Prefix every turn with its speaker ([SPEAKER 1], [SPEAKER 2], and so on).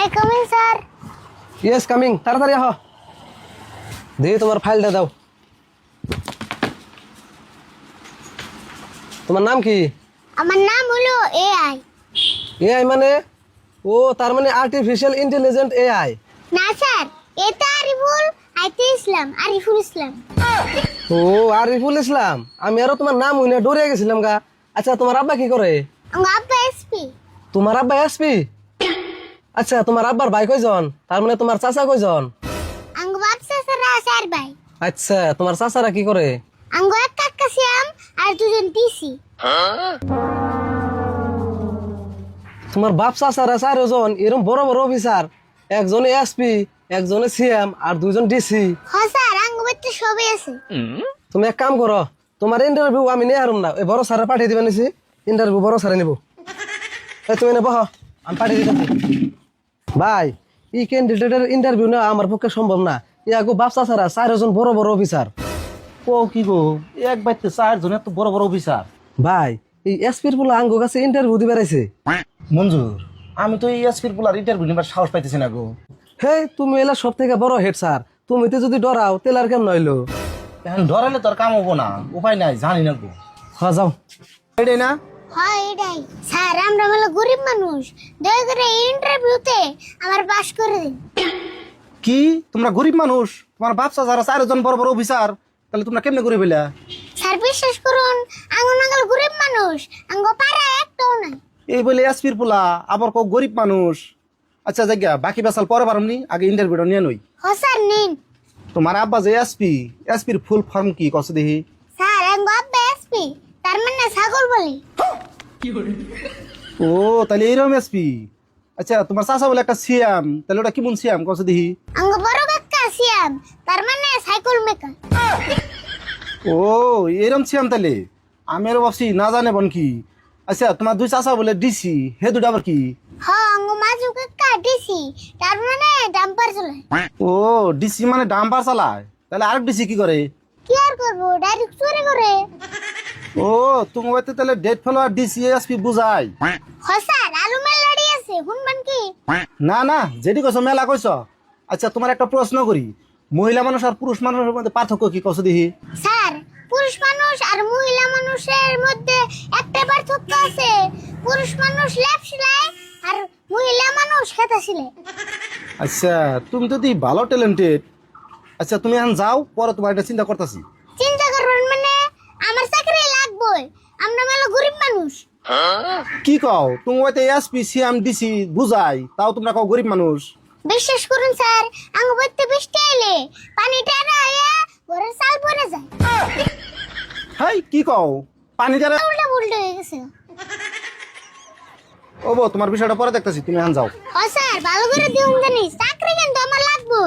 [SPEAKER 1] I come in, sir?
[SPEAKER 2] Yes coming, তাড়াতাড়ি আহ। দিয়ে তোমার ফাইলটা দাও। তোমার নাম কি?
[SPEAKER 1] আমার নাম হলো AI।
[SPEAKER 2] এআই মানে? ও তার মানে আর্টিফিশিয়াল ইন্টেলিজেন্ট এআই।
[SPEAKER 1] না স্যার, এটা আরিফুল, আইতে ইসলাম, আরিফুল ইসলাম।
[SPEAKER 2] ও আরিফুল ইসলাম, আমি আরো তোমার নাম হইনা ডরে গেছিলাম গা। আচ্ছা তোমার আব্বা কি করে?
[SPEAKER 1] আমার আব্বা এসপি।
[SPEAKER 2] তোমার আব্বা এসপি? আচ্ছা তোমার আব্বার ভাই কয়জন? তার মানে তোমার চাচা কয়জন?
[SPEAKER 1] আঙ্গ বাপসা সারা স্যার ভাই।
[SPEAKER 2] আচ্ছা তোমার চাচারা কি করে?
[SPEAKER 1] আঙ্গ এক কাকা সিয়াম আর দুজন টিসি।
[SPEAKER 2] তোমার বাপ চাচারা চারজন এরকম বড় বড় অফিসার, একজনে এসপি, একজনে সিএম আর দুজন ডিসি।
[SPEAKER 1] হ্যাঁ স্যার, আঙ্গ বাচ্চা সবই আছে।
[SPEAKER 2] তুমি এক কাম করো, তোমার ইন্টারভিউ আমি নিয়ে হারুম না, ওই বড় স্যারে পাঠিয়ে দিবেন নিছি। ইন্টারভিউ বড় স্যারে নিব। তুমি নেবো, আমি পাঠিয়ে দিতেছি। ভাই এই ক্যান্ডিডেটের ইন্টারভিউ না আমার পক্ষে সম্ভব না। ইয়াগো বাপ চাচারা চারজন বড় বড় অফিসার।
[SPEAKER 3] ও কি গো, এক বাইতে 4 জন এত বড় বড় অফিসার।
[SPEAKER 2] ভাই এই এসপির পোলা আঙ্গো কাছে ইন্টারভিউ দিবে রাইছে।
[SPEAKER 3] মঞ্জুর, আমি তো এই এসপির পোলার ইন্টারভিউ নিবার সাহস পাইতেছি না গো।
[SPEAKER 2] হে তুমি এলা সব থেকে বড় হেড স্যার, তুমি তো যদি ডরাও তেল আর কেমন নইলো।
[SPEAKER 3] এখন ধরালে তোর কাম হবো না, উপায় নাই, জানি না গো।
[SPEAKER 2] হ্যাঁ যাও।
[SPEAKER 3] এটাই না?
[SPEAKER 1] হয় এটাই স্যার, আমরা হলো গরিব মানুষ, দয়া করে এই ইন্টারভিউতে আমার পাস করে দিন।
[SPEAKER 3] কি তোমরা গরিব মানুষ? তোমার বাপসা যারা 4 জন বড় বড় অফিসার, তাহলে তোমরা কেমনে গরিব হইলা?
[SPEAKER 1] স্যার বিশ্বাস করুন, আঙ্গ নাঙ্গল গরিব মানুষ, আঙ্গ পাড়া একটাও নাই।
[SPEAKER 3] এই বলে এসপির পোলা আবার কো গরিব মানুষ। আচ্ছা জায়গা বাকি বেসাল পরে পারমনি, আগে ইন্টারভিউটা নিয়ে নই।
[SPEAKER 1] হ স্যার নিন।
[SPEAKER 3] তোমার আব্বা যে এসপি, এসপির ফুল ফর্ম কি কস দেখি?
[SPEAKER 1] স্যার আঙ্গ আব্বা এসপি, তার মানে ছাগল বলি।
[SPEAKER 3] ও তাহলে এইরকম এসপি। আচ্ছা তোমার চাচা বলে একটা সিএম, তাহলে ওটা কেমন সিএম কস দেখি?
[SPEAKER 1] আঙ্গ বড় কাকা সিয়াম, তার মানে সাইকেল মেকার।
[SPEAKER 3] ও এরম সিএম তাহলে আমি আরো ভাবছি না জানে বন কি। আচ্ছা তোমার দুই চাচা বলে ডিসি, হে দুটা আবার কি?
[SPEAKER 1] হ আঙ্গ মাজু কাকা ডিসি, তার মানে ডাম্পার চলে।
[SPEAKER 3] ও ডিসি মানে ডাম্পার চালায়, তাহলে আরেক ডিসি কি করে?
[SPEAKER 1] কি আর করবো, ডাইরেক্ট চুরি করে।
[SPEAKER 3] ও তুমি হয়তো তাহলে ডেট ফলো আর ডিসি এসপি বুঝাই।
[SPEAKER 1] হ স্যার, আরো মেলাড়ি আছে, শুনবেন কি?
[SPEAKER 3] না না যেটি কইছ মেলা কইছ। আচ্ছা তোমার একটা প্রশ্ন করি, মহিলা মানুষ আর পুরুষ মানুষের মধ্যে পার্থক্য কি কস দেখি?
[SPEAKER 1] স্যার পুরুষ মানুষ আর মহিলা মানুষের মধ্যে একটা পার্থক্য আছে, পুরুষ মানুষ লেপ সেলাই আর মহিলা মানুষ হাতা সেলাই।
[SPEAKER 3] আচ্ছা তুমি তো ভালো ট্যালেন্টেড। আচ্ছা তুমি এখন যাও, পরে তোমার এটা চিন্তা করতেছি।
[SPEAKER 1] চিন্তা করবেন মানে আমার চাকরি লাগবে, আমরা মেলা গরিব মানুষ।
[SPEAKER 3] কি কও, তুমি হয়তো এসপি সিএম ডিসি বুঝাই, তাও তোমরা কও গরিব মানুষ।
[SPEAKER 1] বিশ্বাস করুন স্যার, আঙ্গ বইতে বৃষ্টি এলে পানি টানা হইয়া ঘরের চাল পড়ে যায়।
[SPEAKER 3] হাই কি কও, পানি যারা
[SPEAKER 1] উল্টা উল্টো হয়ে গেছে।
[SPEAKER 3] ও বো তোমার বিষয়টা পরে দেখতেছি, তুমি এখন যাও।
[SPEAKER 1] ও স্যার ভালো করে দিউন জানি, চাকরি কিন্তু আমার লাগবে।